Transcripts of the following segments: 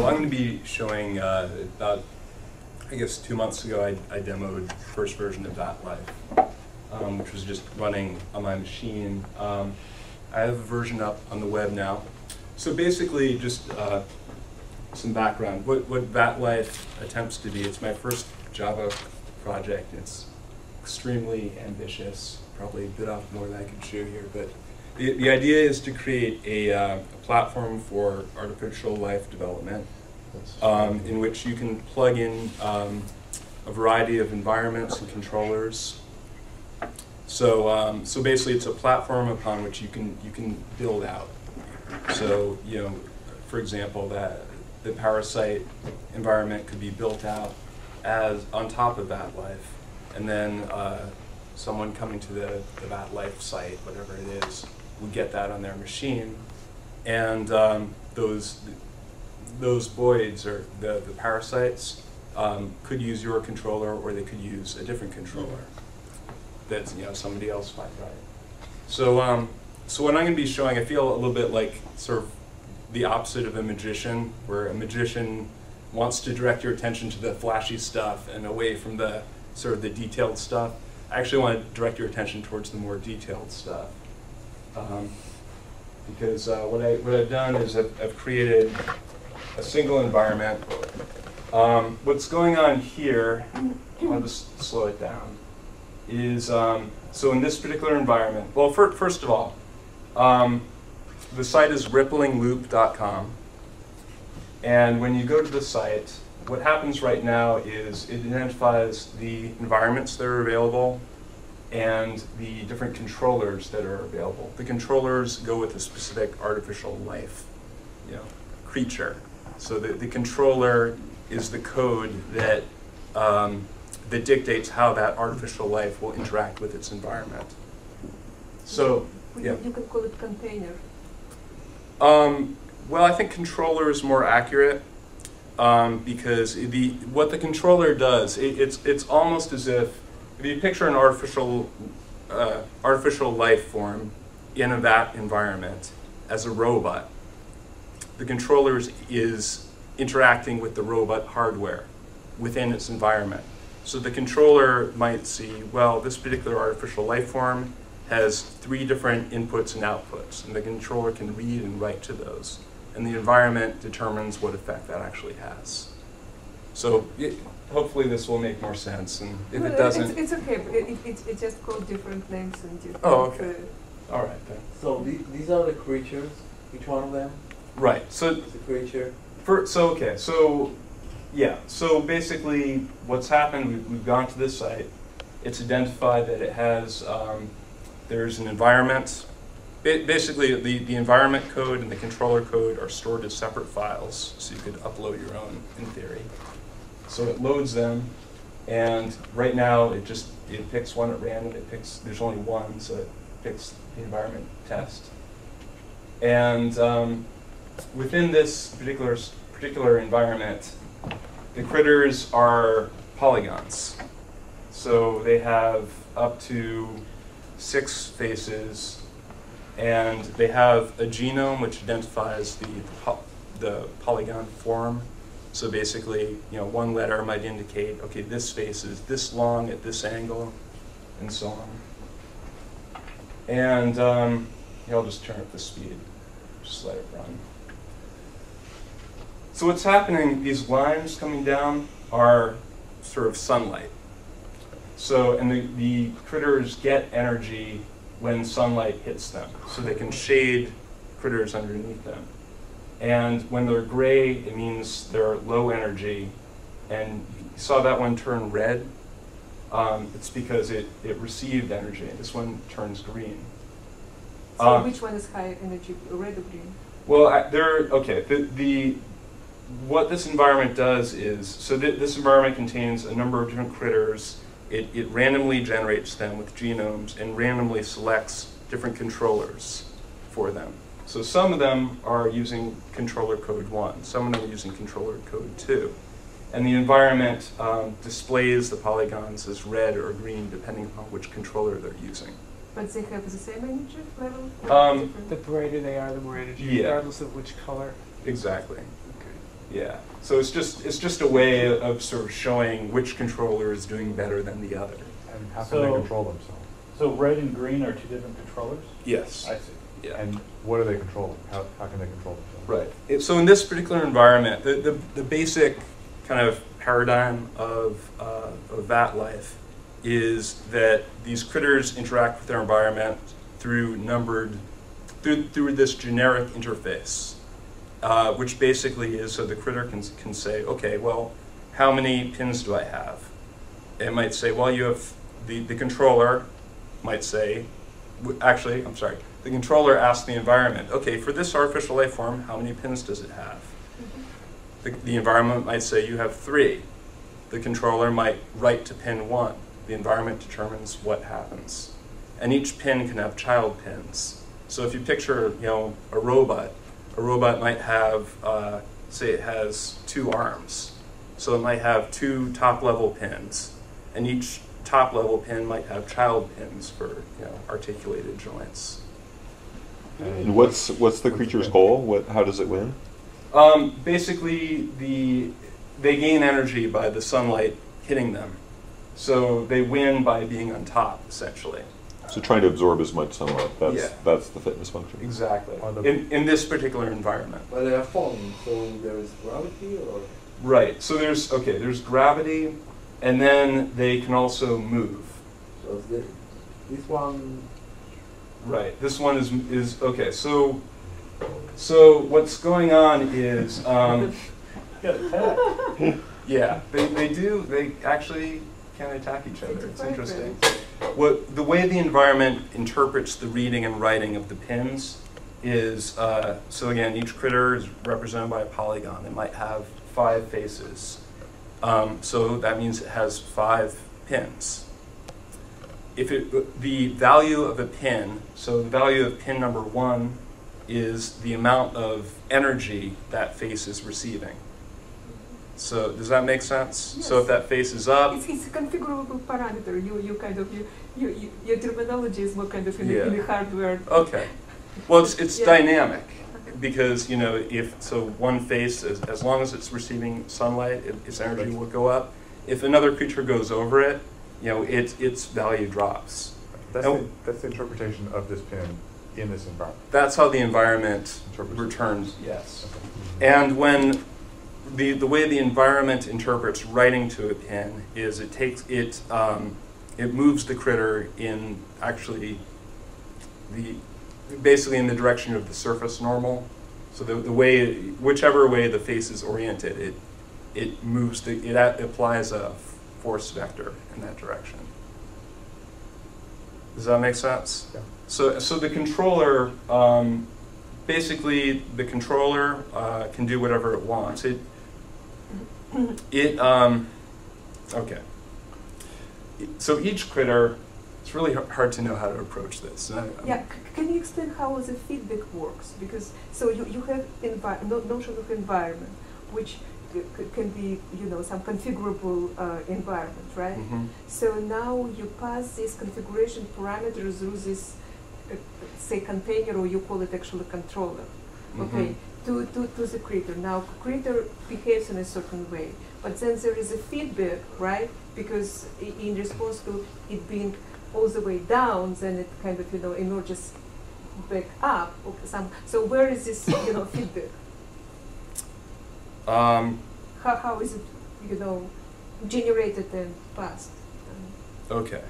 So I'm going to be showing about, I guess 2 months ago, I demoed the first version of Vat Life, which was just running on my machine. I have a version up on the web now. So basically, just some background. What Vat Life attempts to be, it's my first Java project. It's extremely ambitious, probably a bit off more than I could show here, but the idea is to create a platform for artificial life development in which you can plug in a variety of environments and controllers. So basically, it's a platform upon which you can build out. So for example, that the Parasite environment could be built out as on top of Vat Life, and then someone coming to the Vat Life site, whatever it is, would get that on their machine, and those voids, or the parasites, could use your controller, or they could use a different controller that somebody else might write. So what I'm going to be showing, I feel a little bit like sort of the opposite of a magician, where a magician wants to direct your attention to the flashy stuff and away from the sort of the detailed stuff. I actually want to direct your attention towards the more detailed stuff. Because what I've done is I've created a single environment. What's going on here, I'll just slow it down, is so in this particular environment, well, first of all, the site is ripplingloop.com, and when you go to the site, what happens right now is it identifies the environments that are available and the different controllers that are available. The controllers go with a specific artificial life, creature. So the controller is the code that that dictates how that artificial life will interact with its environment. So You could call it container. Well, I think controller is more accurate because what the controller does, it's almost as if you picture an artificial life form in a vat environment as a robot. The controller is interacting with the robot hardware within its environment. So the controller might see, well, this particular artificial life form has 3 different inputs and outputs, and the controller can read and write to those. And the environment determines what effect that actually has. So hopefully this will make more sense, and if it doesn't... It's okay, but it's just called different names and different... Oh, okay. All right, then. So these are the creatures, each one of them? Right, so... It's a creature? So basically what's happened, we've gone to this site, it's identified that it has, there's an environment. Basically, the environment code and the controller code are stored as separate files, so you could upload your own in theory. So it loads them, and right now it picks one at random. There's only one, so it picks the environment test. And within this particular environment, the critters are polygons. So they have up to 6 faces, and they have a genome which identifies the polygon form. So basically, one letter might indicate, okay, this face is this long at this angle, and so on. And I'll just turn up the speed, just let it run. So what's happening, these lines coming down are sort of sunlight. So, and the critters get energy when sunlight hits them, so they can shade critters underneath them. And when they're gray, it means they're low energy. And you saw that one turn red. It's because it received energy. This one turns green. So which one is higher energy, red or green? Well, okay. What this environment does is, so this environment contains a number of different critters. It randomly generates them with genomes and randomly selects different controllers for them. So some of them are using controller code 1, some of them are using controller code 2. And the environment displays the polygons as red or green depending upon which controller they're using. But they have the same energy level? The brighter they are, the more energy, yeah. regardless of which color. Exactly. Okay. Yeah. So it's just a way of sort of showing which controller is doing better than the other. And how can they control themselves? So red and green are two different controllers? Yes. I see. Yeah. And what are they controlling? How can they control themselves? Right. So in this particular environment, the basic kind of paradigm of Vat Life is that these critters interact with their environment through this generic interface, which basically is so the critter can say, okay, well, how many pins do I have? It might say, well, you have the controller might say, actually, I'm sorry, the controller asks the environment, okay, for this artificial life form, how many pins does it have? The environment might say you have 3. The controller might write to pin 1. The environment determines what happens. And each pin can have child pins. So if you picture, a robot might have, say it has 2 arms. So it might have 2 top-level pins. And each top-level pin might have child pins for, articulated joints. And what's the creature's goal? How does it win? Basically, they gain energy by the sunlight hitting them. So they win by being on top, essentially. So trying to absorb as much sunlight. That's the fitness function. Exactly. In this particular environment. But they are falling, so there is gravity, or? Right. So there's gravity, and then they can also move. So this one. Right. This one is okay. So what's going on is yeah, they actually can attack each other. It's interesting. The way the environment interprets the reading and writing of the pins is so again, each critter is represented by a polygon. It might have 5 faces. So that means it has 5 pins. The value of a pin, so the value of pin number 1 is the amount of energy that face is receiving. So does that make sense? Yes. So if that face is up, it's a configurable parameter. Your terminology is more kind of in the hardware. Okay. Well, it's dynamic because if one face, as long as it's receiving sunlight, its energy will go up. If another creature goes over it, its value drops. That's the interpretation of this pin in this environment. That's how the environment returns. Yes. And when the way the environment interprets writing to a pin is it moves the critter in basically in the direction of the surface normal. So whichever way the face is oriented, it applies a force vector in that direction. Does that make sense? Yeah. So the controller, basically the controller can do whatever it wants. Okay. So each critter, it's really hard to know how to approach this. Can you explain how the feedback works? Because you have notion of environment, which can be some configurable environment, right? Mm-hmm. So now you pass these configuration parameters through this say container, or you call it actually controller, okay, to the critter. Now critter behaves in a certain way, but then there is a feedback, right? Because in response to it being all the way down, then it kind of emerges back up. Okay, so where is this feedback? How is it generated and passed? Okay.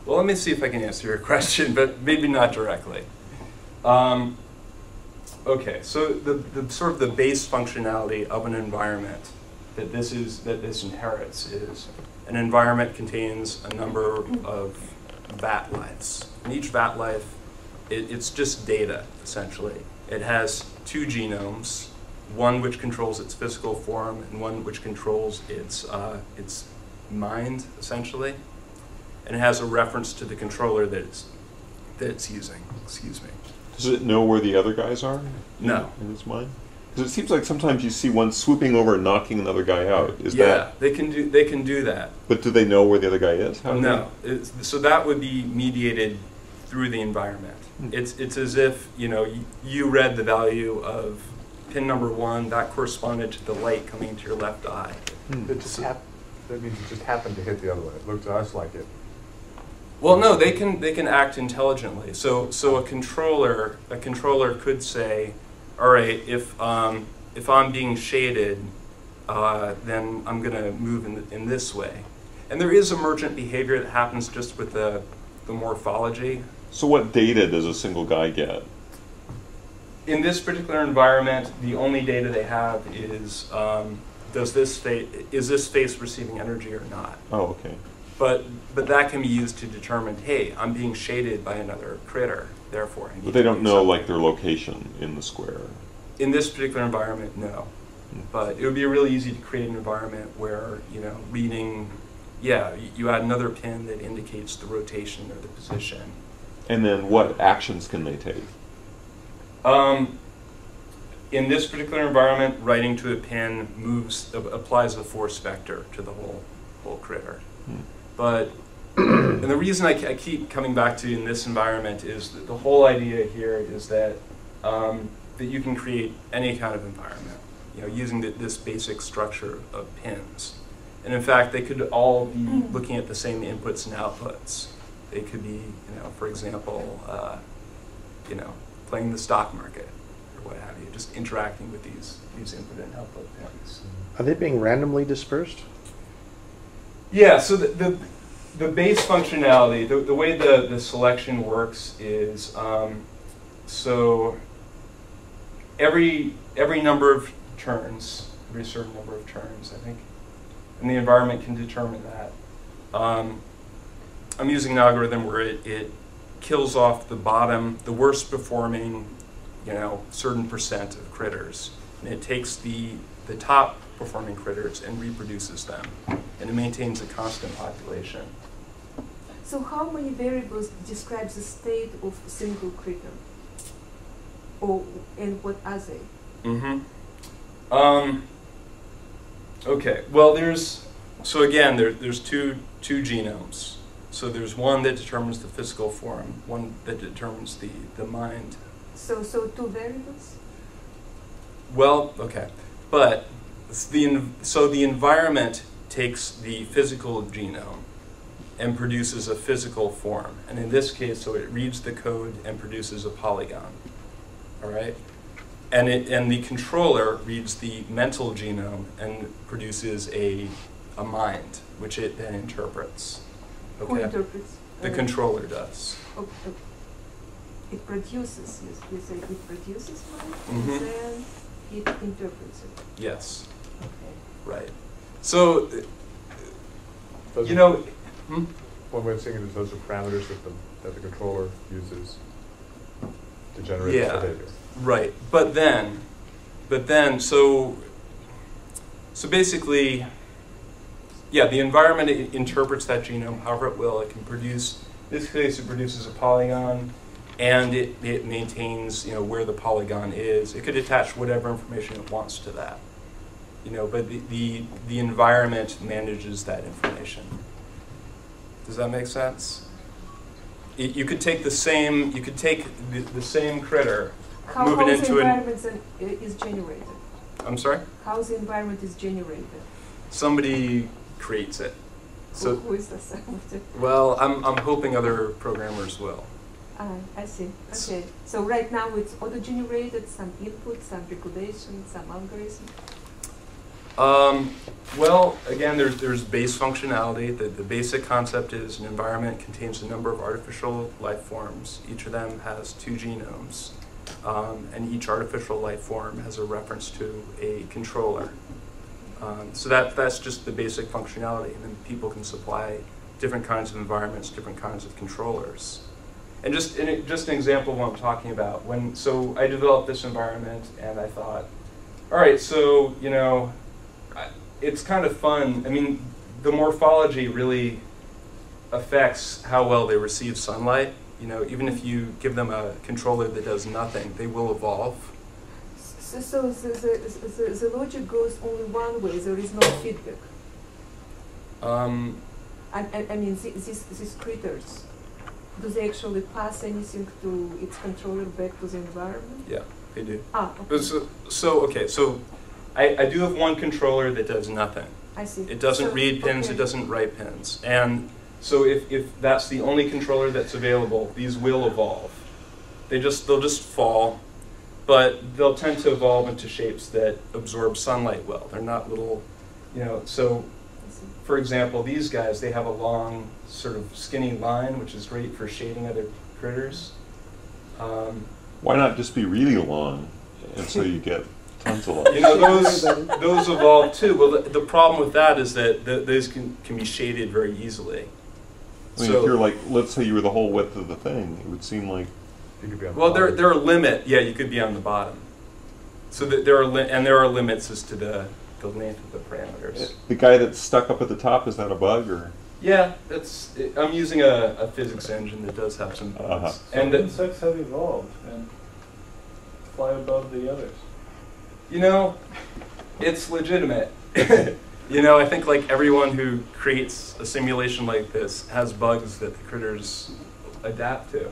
Well, let me see if I can answer your question, but maybe not directly. Okay, so the sort of the base functionality of an environment that this inherits is an environment contains a number of Vat Lives. And each Vat Life, it's just data, essentially. It has 2 genomes, one which controls its physical form and one which controls its mind, essentially. And it has a reference to the controller that it's using. Excuse me. Does it know where the other guys are? No. In its mind? Because it seems like sometimes you see one swooping over and knocking another guy out. They can do that. But do they know where the other guy is? No. So that would be mediated through the environment. It's as if, you know, you read the value of pin number 1, that corresponded to the light coming to your left eye. It just that means it just happened to hit the other way. It looked to us like it. Well, no, they can act intelligently. So a controller could say, all right, if I'm being shaded, then I'm going to move in this way. And there is emergent behavior that happens just with the morphology. So what data does a single guy get? In this particular environment, the only data they have is is this face receiving energy or not? Oh, okay. But that can be used to determine, hey, I'm being shaded by another critter, therefore I need But they to don't do know something. like their location in the square. In this particular environment, no. But it would be really easy to create an environment where, you know, reading, yeah, you add another pin that indicates the rotation or the position. And then what actions can they take? In this particular environment, writing to a pin applies a force vector to the whole critter. But, and the reason I keep coming back to in this environment is that the whole idea here is that that you can create any kind of environment, you know, using this basic structure of pins. And in fact, they could all be looking at the same inputs and outputs. They could be, you know, for example, you know, playing the stock market or what have you, just interacting with these input and output pins. Are they being randomly dispersed? Yeah, so the base functionality, the way the selection works is, so every number of turns, every certain number of turns, I think, and the environment can determine that. I'm using an algorithm where it kills off the bottom, the worst performing, you know, certain percent of critters, and it takes the top performing critters and reproduces them, and it maintains a constant population. So how many variables describes the state of a single critter? And what are they? Okay, well there's two genomes. So there's one that determines the physical form, one that determines the mind. So two variables? Well, okay, but the environment takes the physical genome and produces a physical form, and in this case, so it reads the code and produces a polygon. All right, and the controller reads the mental genome and produces a mind, which it then interprets. Okay? Who interprets? The controller does. Okay. It produces, you say it produces mind, Mhm. and then it interprets it. Yes, Okay. right. So, Those you are- know, One way of saying it is those are parameters that the controller uses to generate Yeah. the behavior. right. But then, so basically, yeah, the environment interprets that genome however it will. It can produce, in this case, it produces a polygon, and it maintains, you know, where the polygon is. It could attach whatever information it wants to that, you know, but the environment manages that information. Does that make sense? You could take the same critter, How move it the into an. environment is generated? I'm sorry. How the environment is generated? Somebody creates it. So, Who is the second? well, I'm hoping other programmers will. I see. Okay. So right now it's auto-generated, some input, some regulation, some algorithm. Well, again, there's base functionality. The basic concept is an environment contains a number of artificial life forms. Each of them has 2 genomes, and each artificial life form has a reference to a controller. So that's just the basic functionality, and then people can supply different kinds of environments, different kinds of controllers. And just an example of what I'm talking about. So I developed this environment, and I thought, all right, so, you know, it's kind of fun. I mean, the morphology really affects how well they receive sunlight. You know, even if you give them a controller that does nothing, they will evolve. So the logic goes only one way. There is no feedback. I mean, these critters do they actually pass anything to its controller back to the environment? Yeah, they do. Okay. So I do have one controller that does nothing. I see. It doesn't So, read pins, okay. it doesn't write pins. And so if that's the only controller that's available, these will evolve. They'll just fall, but they'll tend to evolve into shapes that absorb sunlight well. They're not little, so I see. for example, these guys, they have a long sort of skinny line, which is great for shading other critters. Why not just be really long, and so you get tons of light? Those evolve too. Well, the problem with that is that those can be shaded very easily. I mean, if you're like, let's say you were the whole width of the thing, it would seem like. You could be on the Well, bottom. there are limit. Yeah, you could be on the bottom. So that there are limits as to the length of the parameters. The guy that's stuck up at the top, is that a bug or? Yeah, I'm using a physics engine that does have some bugs. Uh-huh. And Some insects have evolved and fly above the others. it's legitimate. I think like everyone who creates a simulation like this has bugs that the critters adapt to.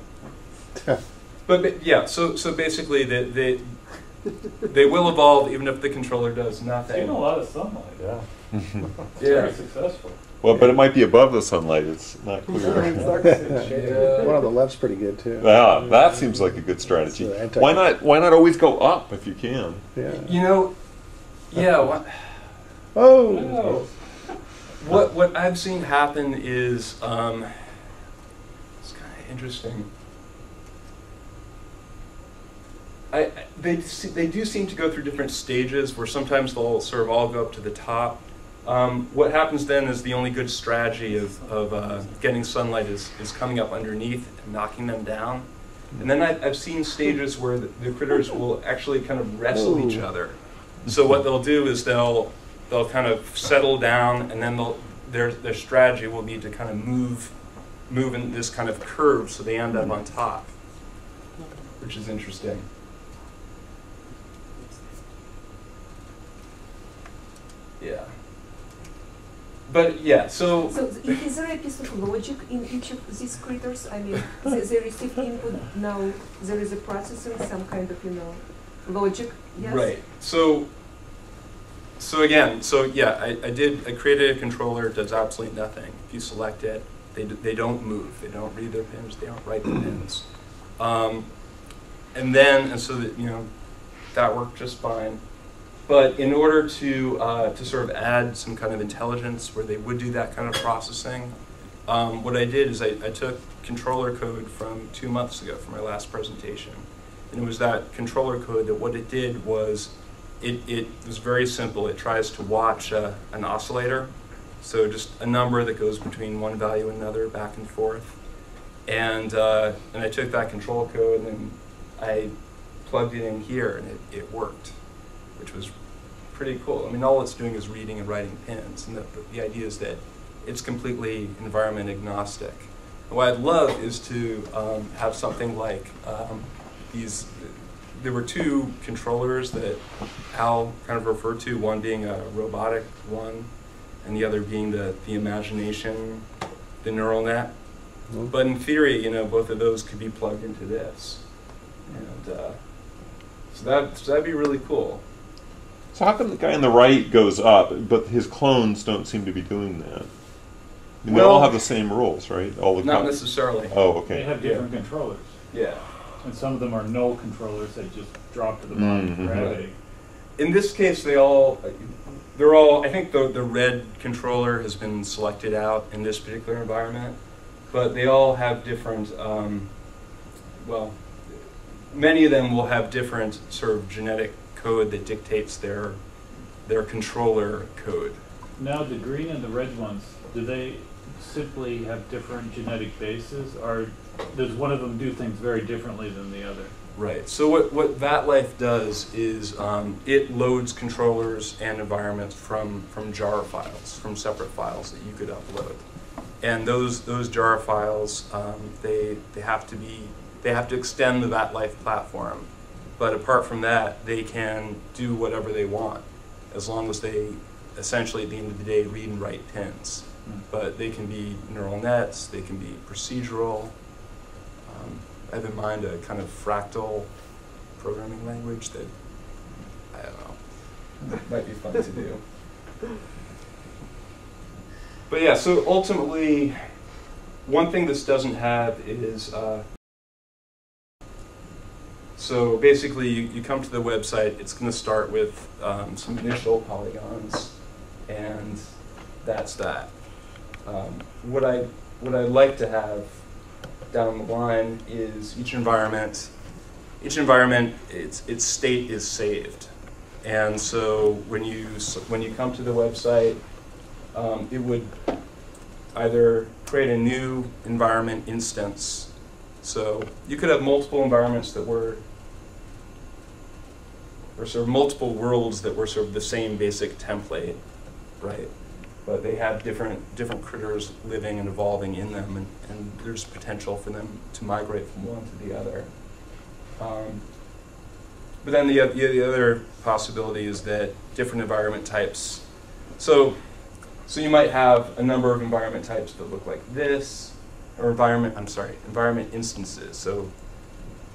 But yeah, so basically they will evolve even if the controller does nothing. Seen a lot of sunlight. Yeah. It's Yeah. very successful. Well, but it might be above the sunlight. It's not clear. One on the left's pretty good too. Yeah, that seems like a good strategy. It's, anti- Why not always go up if you can? Yeah. Yeah. Oh. What I've seen happen is it's kind of interesting. They do seem to go through different stages where sometimes they'll sort of all go up to the top. What happens then is the only good strategy of getting sunlight is coming up underneath and knocking them down. And then I've seen stages where the critters will actually kind of wrestle each other. So what they'll do is they'll kind of settle down, and then their strategy will be to kind of move in this kind of curve so they end up on top, which is interesting. Yeah. But yeah, so Is there a piece of logic in each of these critters? I mean, they receive input, now there is a processing, some kind of, logic, yes? right. So yeah, I created a controller, it does absolutely nothing. If you select it, they don't move, they don't read their pins, they don't write the pins. And so that, that worked just fine. But in order to sort of add some kind of intelligence where they would do that kind of processing, what I did is I took controller code from 2 months ago from my last presentation. And it was that controller code that what it did was, it was very simple. It tries to watch an oscillator, so just a number that goes between one value and another, back and forth. And I took that control code and I plugged it in here, and it worked, which was pretty cool. I mean, all it's doing is reading and writing pins, and the idea is that it's completely environment agnostic. And what I'd love is to have something like these. There were 2 controllers that Al kind of referred to, one being a robotic one, and the other being the imagination, the neural net. Mm-hmm. But in theory, both of those could be plugged into this. And so that'd be really cool. So how come the guy on the right goes up, but his clones don't seem to be doing that? I mean, they all have the same rules, right? Not necessarily. Oh, They okay. have different controllers. Yeah. And some of them are null controllers that just drop to the bottom of Mhm. gravity. In this case, they're all, I think the red controller has been selected out in this particular environment, but they all have different, many of them will have different sort of genetic code that dictates their controller code. Now the green and the red ones, do they simply have different genetic bases, or does one of them do things very differently than the other? Right. So what Vat Life does is it loads controllers and environments from jar files, from separate files that you could upload. And those jar files, they have to extend the Vat Life platform. But apart from that, they can do whatever they want, as long as they essentially at the end of the day read and write pins. But they can be neural nets, they can be procedural, I have in mind a kind of fractal programming language that, I don't know, might be fun to do. But yeah, so ultimately, one thing this doesn't have is, so basically you come to the website, it's going to start with some initial polygons, and that's that. What I'd like to have down the line is each environment, its state is saved. And so when you come to the website, it would either create a new environment instance. So you could have multiple environments that were, or sort of multiple worlds that were sort of the same basic template, right? But they have different critters living and evolving in them, and there's potential for them to migrate from one to the other. But then the other possibility is that different environment types. So you might have a number of environment types that look like this, or environment instances. So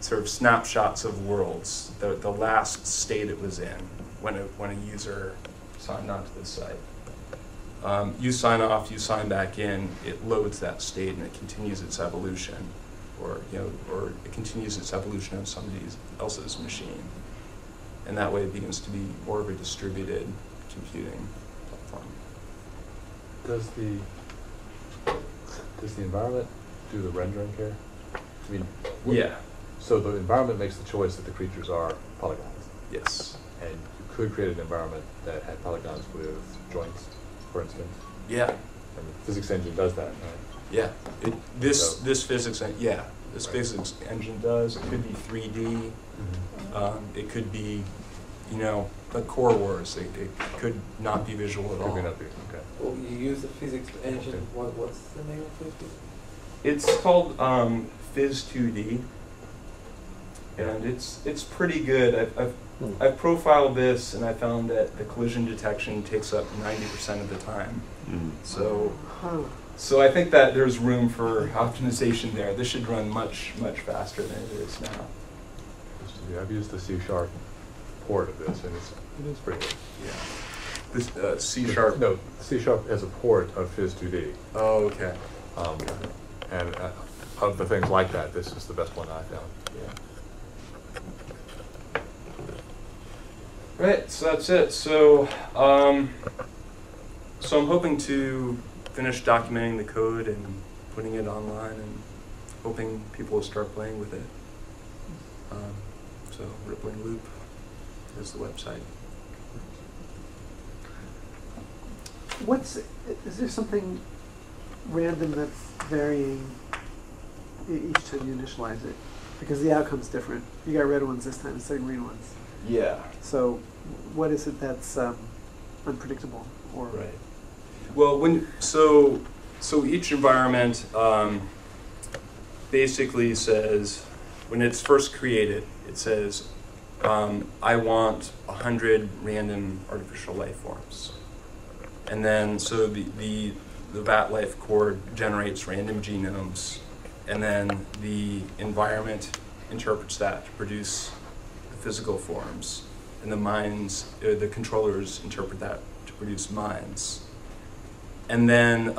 sort of snapshots of worlds, the last state it was in when a user signed onto this site. You sign off, you sign back in, it loads that state and it continues its evolution, or it continues its evolution on somebody else's machine, and that way it begins to be more of a distributed computing platform. Does the environment do the rendering here? I mean, Yeah. So the environment makes the choice that the creatures are polygons. Yes. And you could create an environment that had polygons with joints, for instance. Yeah. And the physics engine does that, right? Yeah. This physics engine does. It could be 3D. It could be, like Core Wars. It could not be visual at all. Could not be, okay. Well, you use the physics engine. What's the name of it? It's called Phys 2D, and it's pretty good. I've profiled this, and I found that the collision detection takes up 90% of the time. So I think that there's room for optimization there. This should run much faster than it is now. I've used the C# port of this, and it is pretty good. Yeah. This C#. No, C# has a port of Phys 2D. Oh, okay. And of the things like that, this is the best one I found. Yeah. Right, so that's it. So I'm hoping to finish documenting the code and putting it online, and hoping people will start playing with it. So Rippling Loop is the website. Is there something random that's varying each time you initialize it? Because the outcome's different. You got red ones this time instead of green ones. Yeah. So what is it that's unpredictable? Or Right. Well, so each environment basically says, when it's first created, it says, I want 100 random artificial life forms. And then, so the Vat Life core generates random genomes, and then the environment interprets that to produce the physical forms, and the controllers interpret that to produce minds. And then,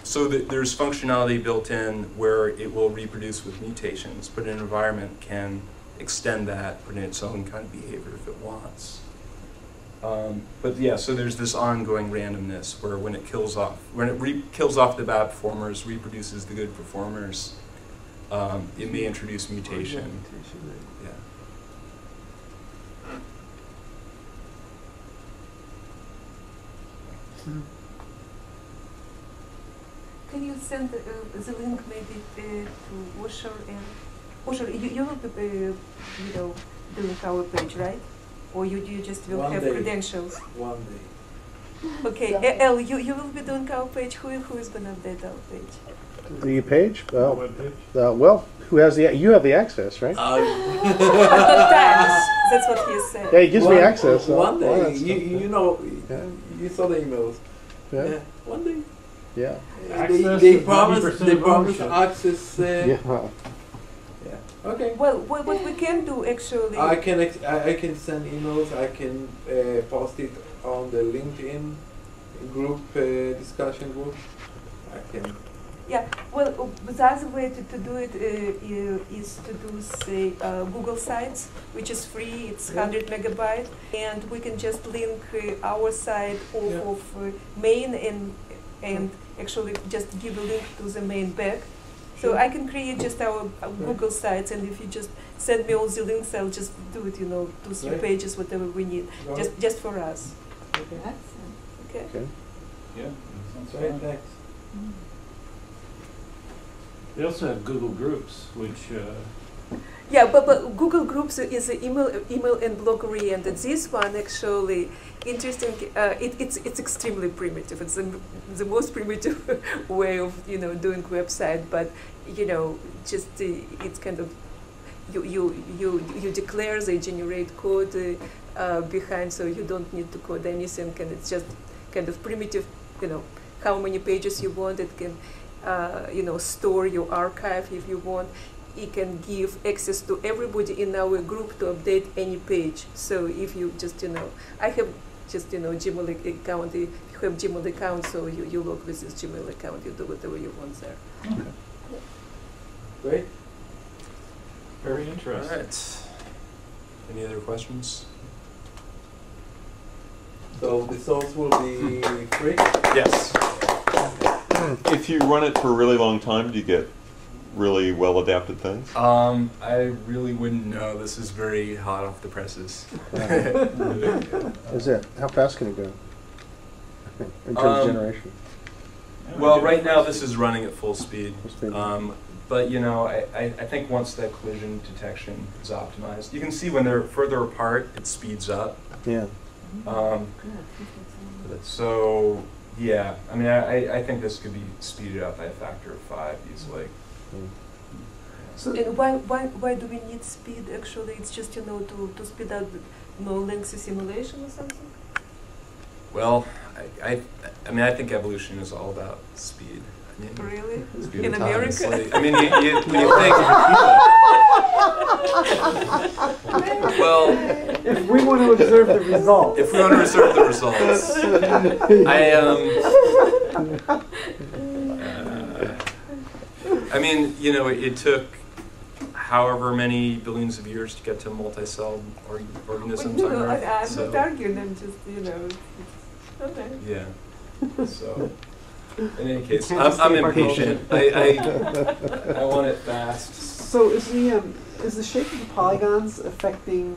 there's functionality built in where it will reproduce with mutations, but an environment can extend that, put in its own kind of behavior if it wants. But yeah, so there's this ongoing randomness where when it kills off the bad performers, reproduces the good performers, it may introduce mutation. Yeah. Can you send the link maybe to Osher and Osher? You will be, doing our page, right? Or you just will One have day. credentials? One day. Okay, El, you will be doing our page. Who is gonna update our page? The page? Well, Webpage? who has you have the access, right? But not tags. That's what he said. Yeah, he gives me access. So One why day, not? you know, Yeah. you saw the emails. Yeah. One day. Yeah. Access They is promise 90% of ownership. access. Yeah. Yeah. Okay. Well, what we can do actually. I can send emails. I can post it on the LinkedIn group discussion group. I can. Yeah, well, the other way to do it is to do, say, Google Sites, which is free, it's 100 megabyte, and we can just link our site of main and actually just give a link to the main back. So I can create just our Google Sites, and if you just send me all the links, I'll just do it, 2-3 Right. pages, whatever we need, just for us. Okay. Okay? Okay. Yeah, sounds Right. fine. Thanks. They also have Google Groups, which Yeah, but Google Groups is an email and blog oriented. This one actually interesting. It's extremely primitive. It's the most primitive way of doing website. But just it's kind of you declare, they generate code behind, so you don't need to code anything, and it's just kind of primitive. How many pages you want. It can store your archive if you want. It can give access to everybody in our group to update any page. So if you just, I have just, Gmail account. If you have Gmail account, so you log with this Gmail account, you do whatever you want there. okay. Great. Very All interesting. right. Any other questions? So the source will be free. Yes. If you run it for a really long time, do you get really well adapted things? I really wouldn't know. This is very hot off the presses. Is it? How fast can it go? In terms of generation? Yeah, Well, we right do. now this is running at full speed. Full speed. But I think once that collision detection is optimized, you can see when they're further apart, it speeds up. Yeah. So yeah, I mean, I think this could be speeded up by a factor of 5 easily. Mm. So, And why do we need speed? Actually, it's just to speed up lengthy simulation or something. Well, I mean, I think evolution is all about speed. I mean, Really? speed In of time is America? like- I mean, you think. Well, if we want to observe the results, if we want to observe the results, I mean, it took however many billions of years to get to multi-celled organisms on I'm Earth. not arguing. I'm just okay. Yeah. So, in any case, can't I'm escape our impatient. I want it fast. so is the shape of the polygons affecting?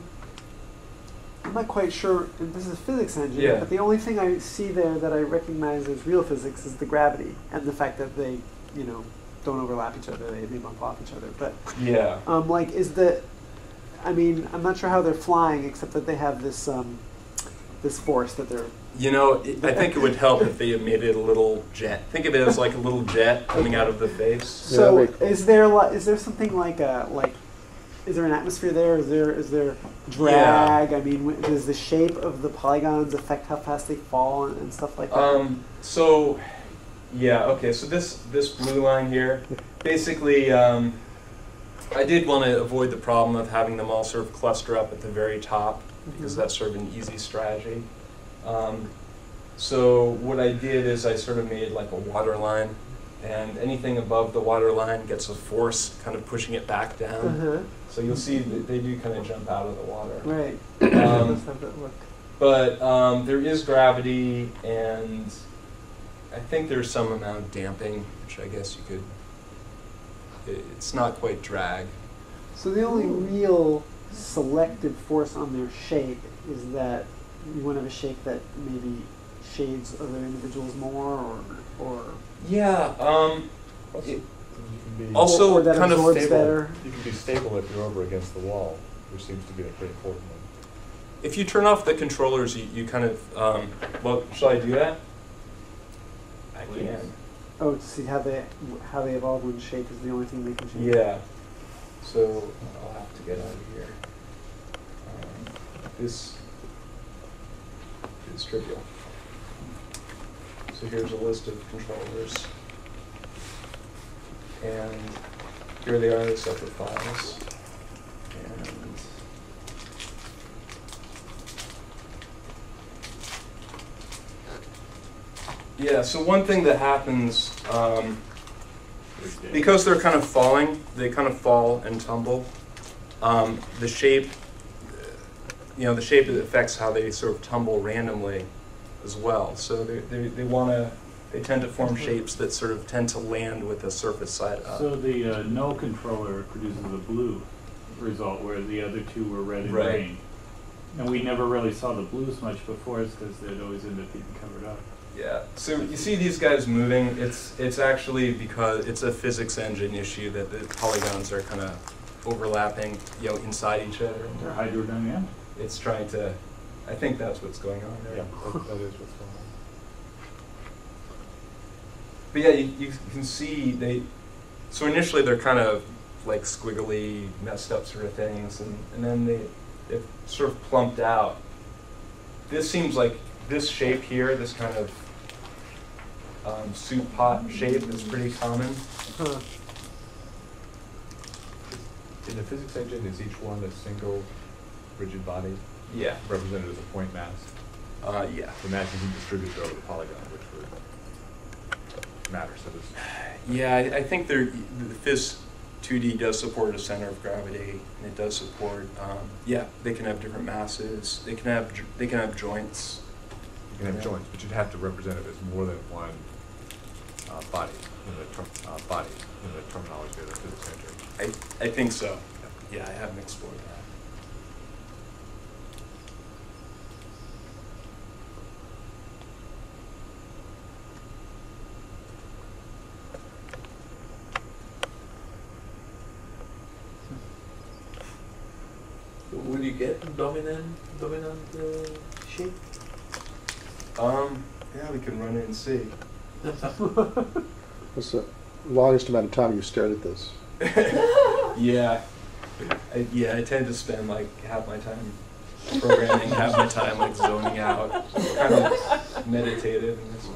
I'm not quite sure. And this is a physics engine, Yeah. but the only thing I see there that I recognize as real physics is the gravity and the fact that they, don't overlap each other. They bump off each other. But Yeah. I'm not sure how they're flying, except that they have this this force that they're. I think it would help if they emitted a little jet. Think of it as like a little jet coming out of the face. So that'd be cool. is there something like is there an atmosphere there? Is there drag? I mean, does the shape of the polygons affect how fast they fall and stuff like that? So, yeah, okay. So this blue line here, basically, I did want to avoid the problem of having them all sort of cluster up at the very top, because that's sort of an easy strategy. So what I did is I sort of made like a water line, and anything above the water line gets a force kind of pushing it back down. So you'll see that they do kind of jump out of the water. Right. Um, Let's have that look. But there is gravity, and I think there's some amount of damping, which I guess you could. It's not quite drag. So the only real selective force on their shape is that you want to have a shape that maybe shades other individuals more, or Yeah. You can be, Also or that kind of absorbs stable. better. you can be stable if you're over against the wall, which seems to be a pretty important one. If you turn off the controllers, you kind of. Well, shall I do that? I Please. can. Oh, to see how they evolve when shape is the only thing they can change. Yeah. So I'll have to get out of here. This is trivial. So here's a list of controllers. And here they are, the separate files. And yeah, so one thing that happens, because they're kind of falling, they kind of fall and tumble. The shape, the shape affects how they sort of tumble randomly as well. So they tend to form shapes that sort of tend to land with the surface side up. So the no controller produces the blue result, where the other two were red and Right. green. And we never really saw the blues much before, because they'd always end up being covered up. Yeah, so you see these guys moving, it's actually because it's a physics engine issue that the polygons are kind of overlapping, inside each other. They're hydrodynamic. It's trying to, I think that's what's going on there. Yeah, that is what's going on. But yeah, you can see so initially they're kind of like squiggly, messed up sort of things, and then they've sort of plumped out. This seems like this shape here, this kind of soup pot shape is pretty common. Huh. In the physics engine, is each one a single rigid body Yeah. represented as a point mass? Yeah. The mass isn't distributed over the polygon, which would matter. So this. Yeah, I think the Phys 2D does support a center of gravity, and it does support. They can have different masses. They can have joints. You can have joints, but you'd have to represent it as more than one body in the terminology of the physics engine. I think so. Yeah, I haven't explored that. Will you get dominant shape? Yeah, we can run it and see. What's the longest amount of time you stared at this? Yeah. I tend to spend like half my time programming, half my time like zoning out, kind of meditative in this way.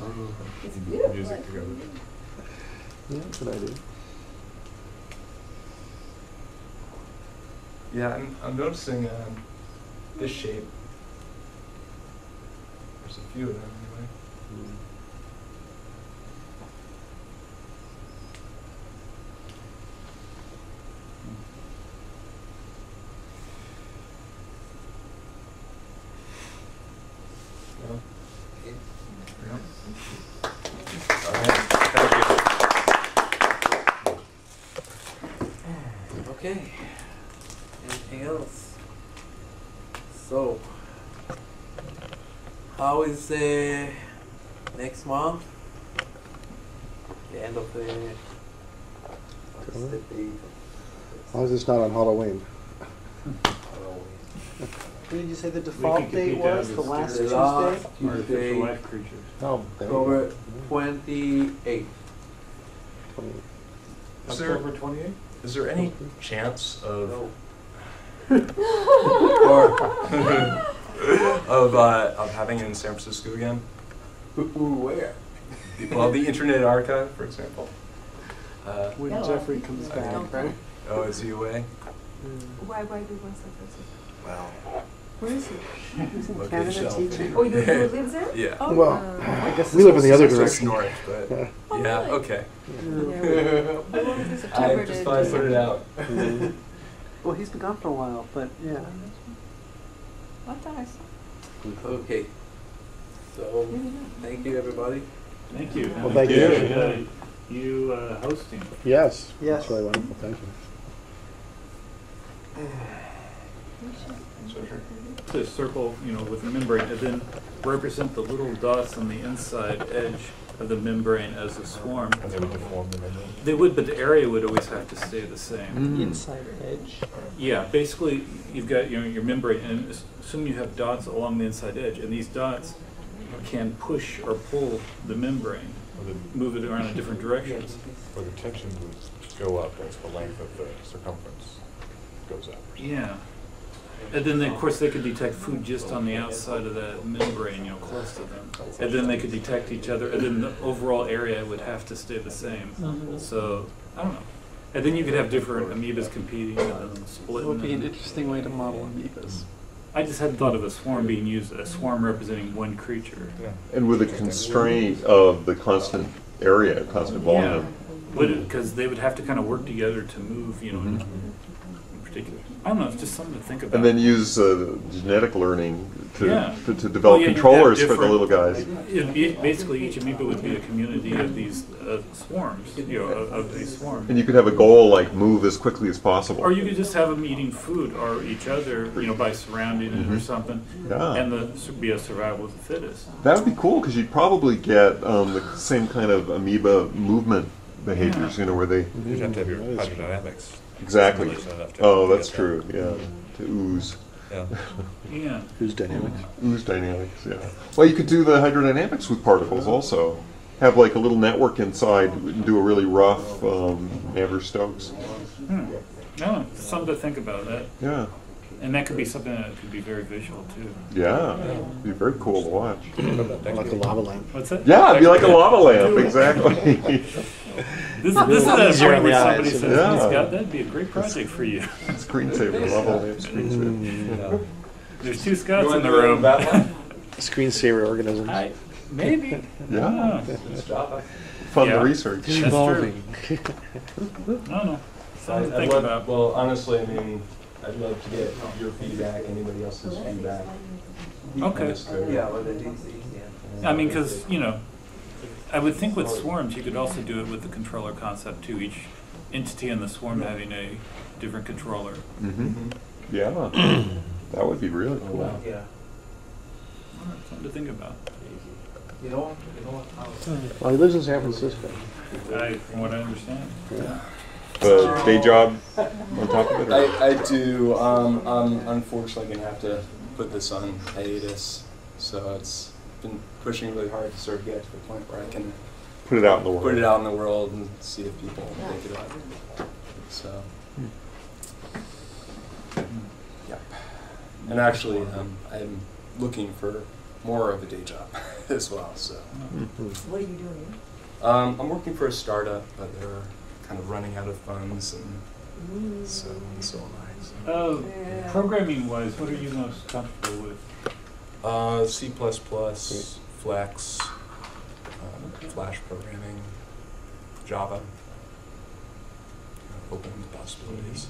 It's You do beautiful. music together. Yeah, that's an idea. Yeah, I'm noticing this shape. There's a few of them anyway. Well, all right, thank you. Okay. Anything else? So, how is next month? The end of the. What's the date? As long as it's not on Halloween. What did you say the default date was? The last The Tuesday? last Artificial Tuesday, life creatures. Oh, there you October go. 28th. 28. Is there- October 28th? Is there any chance of Or of having it in San Francisco again? where? Well, the Internet Archive, for example. When Yeah. Jeffrey comes back, right? Oh, is he away? Why do you want San Francisco? Well, Where is he? He's in Look Canada yourself. teaching. Oh, you live there? yeah. Oh, Well, I guess we live in the other So it's direction. north, but Oh, yeah, really? okay. I just thought I'd put it out. Well, he's been gone for a while, but yeah. What thought I saw? Okay. So, thank you, everybody. Thank you. Well, thank you. You hosting. Yes. Yes. That's really wonderful. Thank you. To circle, with the membrane, and then represent the little dots on the inside edge of the membrane as a swarm. And they would deform the membrane. They would, but the area would always have to stay the same. Inside edge. Yeah, basically, you've got your membrane, and assume you have dots along the inside edge, and these dots can push or pull the membrane, Or the, move it around in different directions. or the tension would go up as the length of the circumference goes up. Yeah. And then, of course, they could detect food just on the outside of that membrane, close to them. And then they could detect each other, and then the overall area would have to stay the same. So, I don't know. And then you could have different amoebas competing and then It splitting. would be an interesting way to model amoebas. I just hadn't thought of a swarm being used, a swarm representing one creature. And with a constraint of the constant area, constant volume. Because they would have to kind of work together to move, in particular. I don't know, it's just something to think about. And then use genetic learning to develop Well, yeah, you'd have controllers for the different- little guys. It'd be, basically, each amoeba would be a community of these swarms, of these swarms. And you could have a goal like move as quickly as possible. Or you could just have them eating food or each other, by surrounding it or something, Yeah. and be a survival of the fittest. That would be cool because you'd probably get the same kind of amoeba movement behaviors, where they You'd have to have your hydrodynamics. exactly. simulation enough to Oh, get that's that. true. Yeah, to ooze. Yeah. Yeah. Who's dynamics? Ooze dynamics, yeah. Well, you could do the hydrodynamics with particles also. Have like a little network inside and do a really rough Navier-Stokes. No, something to think about that. Yeah. And that could be something that could be very visual too. Yeah. It'd be very cool to watch. Like a lava lamp. What's that? Yeah, it'd be like a lava lamp, exactly. This is at a Easier point on where the somebody eyes. says, Yeah. "Hey, Scott, that'd be a great project for you." Screensaver, lava lamp screensaver. There's two Scotts in the room. Screensaver organisms. Maybe. Yeah. Fun Yeah. to research. That's true. Involving. I don't know. Something to I'd think love, about. well, honestly, I mean, I'd love to get your feedback, anybody else's feedback. Okay. on this code. I mean, because, I would think with swarms, you could also do it with the controller concept too. Each entity in the swarm having a different controller. Mm-hmm. Yeah. That would be really cool. All right, something to think about. Well, he lives in San Francisco. From what I understand. The day job on top of it? Or? I do. I'm unfortunately gonna have to put this on hiatus, so it's been pushing really hard to sort of get to the point where I can Put it out in the world. put it out in the world and see if people think about it. So, yep. And actually, I'm looking for more of a day job as well. So, What are you doing? I'm working for a startup, but they're kind of running out of funds, and so am I. So. Yeah. Programming wise, what are you most comfortable with? C++, Flex, Flash programming, Java, open possibilities.